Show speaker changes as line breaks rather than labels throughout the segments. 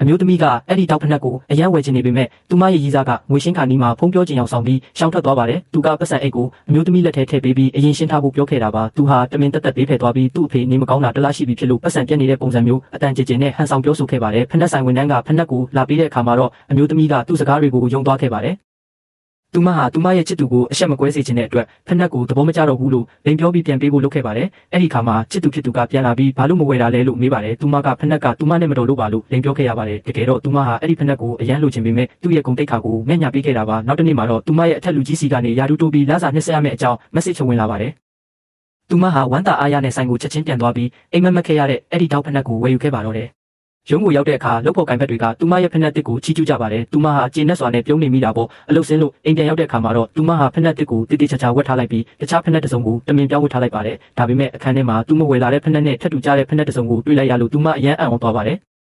မျိုးသမီးကအဲ့ဒီတောက်ဖက်ကိုအရန်ဝယ်ချင်နေပေမဲ့သူမရဲ့ရီးစားကငွေရှင်းခါနီးမှာဖုံးပြောချင်အောင်ဆောင်ပြီးရှောင်ထွက်သွားပါတယ်သူကပတ်စံအိတ်ကိုအမျိုးသမီးလက်ထဲထည့်ပေးပြီးအရင်ရှင်းထားဖို့ပြောခဲ့တာပါသူဟာတမင်တက်တက်ပေးဖယ်သွားပြီးသူ့အဖေနေမကောင်းတာတလားရှိပြီဖြစ်လို့ပတ်စံပြက်နေတဲ့ပုံစံမျိုးအတန်ကြင်ကြင်နဲ့ဟန်ဆောင်ပြောဆိုခဲ့ပါတယ်ဖက်နက်ဆိုင်ဝန်ထမ်းကဖက်နက်ကိုလာပေးတဲ့အခါမှာတော့အမျိုးသမီးကသူ့စကားတွေကိုယုံသွားခဲ့ပါတယ်သူမဟာသူမရဲ့ချစ်သူကိုအရှက်မကွဲစေချင်တဲ့အတွက်ဖက်နက်ကိုသဘောမကျတော့ဘူးလို့လိန်ပြောပြီးပြန်ပေးဖို့လုပ်ခဲ့ပါတယ်။အဲ့ဒီခါမှာချစ်သူဖြစ်သူကပြန်လာပြီးဘာလို့မဝယ်တာလဲလို့မေးပါတယ်။သူမကဖက်နက်ကသူမနဲ့မတော်လို့ပါလို့လိန်ပြောခဲ့ရပါတယ်။တကယ်တော့သူမဟာအဲ့ဒီဖက်နက်ကိုအရန်လိုချင်ပေမဲ့သူ့ရဲ့ဂုဏ်တိတ်ခါကိုငှက်ညာပေးခဲ့တာပါ။နောက်တစ်နေ့မှာတော့သူမရဲ့အထက်လူကြီးစီကနေယာတူတိုးပြီးလစာနှစ်ဆက်ရမယ့်အကြောင်းမက်ဆေ့ချ်ဝင်လာပါတယ်။သူမဟာဝမ်းသာအားရနဲ့ဆိုင်ကိုချက်ချင်းပြန်သွားပြီးအိမ်မက်မက်ခဲ့ရတဲ့အဲ့ဒီတောက်ဖက်နက်ကိုဝယ်ယူခဲ့ပါတော့တယ်။ရုံးကိုရောက်တဲ့အခါလုပ်ဖို့ကင်ဖက်တွေကသူမရဲ့ဖက်နက်တစ်ကိုချီးကျူးကြပါတယ်။သူမဟာကျေနပ်စွာနဲ့ပြုံးနေမိတာပေါ့။အလုပ်ဆင်းလို့အိမ်ပြန်ရောက်တဲ့အခါမှာတော့သူမဟာဖက်နက်တစ်ကိုတိတိကျကျဝတ်ထားလိုက်ပြီးတခြားဖက်နက်တစ်စုံကိုတမင်ပြောင်းဝတ်ထားလိုက်ပါတယ်။ဒါပေမဲ့အခန်းထဲမှာသူမဝယ်လာတဲ့ဖက်နက်နဲ့ထပ်တူကြတဲ့ဖက်နက်တစ်စုံကိုတွေ့လိုက်ရလို့သူမအယမ်းအံ့ဩသွားပါတယ်။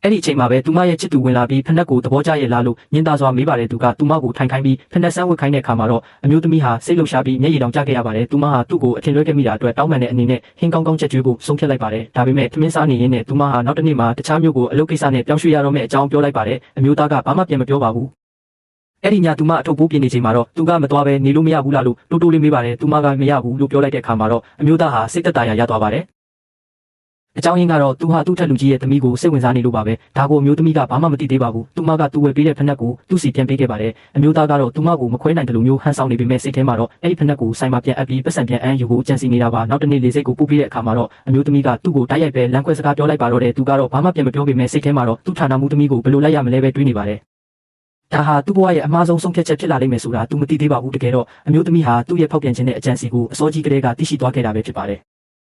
အဲ့ဒီအချိန်မှာပဲသူမရဲ့ချစ်သူဝင်လာပြီးဖက်နက်ကိုသဘောကျရဲ့လားလို့ညင်သာစွာမေးပါတယ်သူကသူမကိုထိုင်ခိုင်းပြီးဖက်နက်ဆန်းဝတ်ခိုင်းတဲ့အခါမှာတော့အမျိုးသမီးဟာစိတ်လှုပ်ရှားပြီးမျက်ရည်တောင်ကျခဲ့ရပါတယ်သူမဟာသူ့ကိုအထင်လွဲခဲ့မိတာအတွက်တောင်းပန်တဲ့အနေနဲ့ဟင်းကောင်းကောင်းချက်ကျွေးဖို့ဆုံးဖြတ်လိုက်ပါတယ်ဒါပေမဲ့သမင်းစားနေရင်းနဲ့သူမဟာနောက်တစ်နေ့မှာတခြားမျိုးကိုအလုပ်ကိစ္စနဲ့ပြောင်းရွှေ့ရတော့မယ့်အကြောင်းပြောလိုက်ပါတယ်အမျိုးသားကဘာမှပြန်မပြောပါဘူးအဲ့ဒီညသူမအထုပ်ပိုးပြင်းနေချိန်မှာတော့သူကမသွားပဲနေလို့မရဘူးလားလို့တိုးတိုးလေးမေးပါတယ်သူမကမရဘူးလို့ပြောလိုက်တဲ့အခါမှာတော့အမျိုးသားဟာစိတ်သက်သာရာရသွားပါတယ်အကြောင်းရင်းကတော့သူဟာသူ့ထက်လူကြီးရဲ့သမီးကိုစိတ်ဝင်စားနေလို့ပါပဲဒါကိုအမျိုးသမီးကဘာမှမသိသေးပါဘူးသူမကသူ့ဝယ်ပေးတဲ့ဖက်နက်ကိုသူ့စီပြန်ပေးခဲ့ပါတယ်အမျိုးသားကတော့သူမကိုမခွဲနိုင်တယ်လို့မျိုးဟန်ဆောင်နေပေမဲ့စိတ်ထဲမှာတော့အဲ့ဒီဖက်နက်ကိုဆိုင်မှာပြန်အပ်ပြီးပတ်စံပြန်အမ်းယူဖို့ကြံစီနေတာပါနောက်တနေ့လေစိတ်ကိုပို့ပြီးတဲ့အခါမှာတော့အမျိုးသမီးကသူ့ကိုတိုက်ရိုက်ပဲလမ်းခွဲစကားပြောလိုက်ပါတော့တယ်သူကတော့ဘာမှပြန်မပြောပေမဲ့စိတ်ထဲမှာတော့သူ့ဌာနမှုသမီးကိုဘယ်လိုလိုက်ရမလဲပဲတွေးနေပါတယ်ဒါဟာသူ့ဘဝရဲ့အမှားဆုံးဆုံးဖြတ်ချက်ဖြစ်လာလိမ့်မယ်ဆိုတာသူမသိသေးပါဘူးတကယ်တော့အမျိုးသမီးဟာသူ့ရဲ့ဖောက်ပြန်ခြင်းနဲ့အကြံစီကိုအစောကြီးကတည်းကသိရှိသွားခဲ့တာပဲဖြစ်ပါတယ်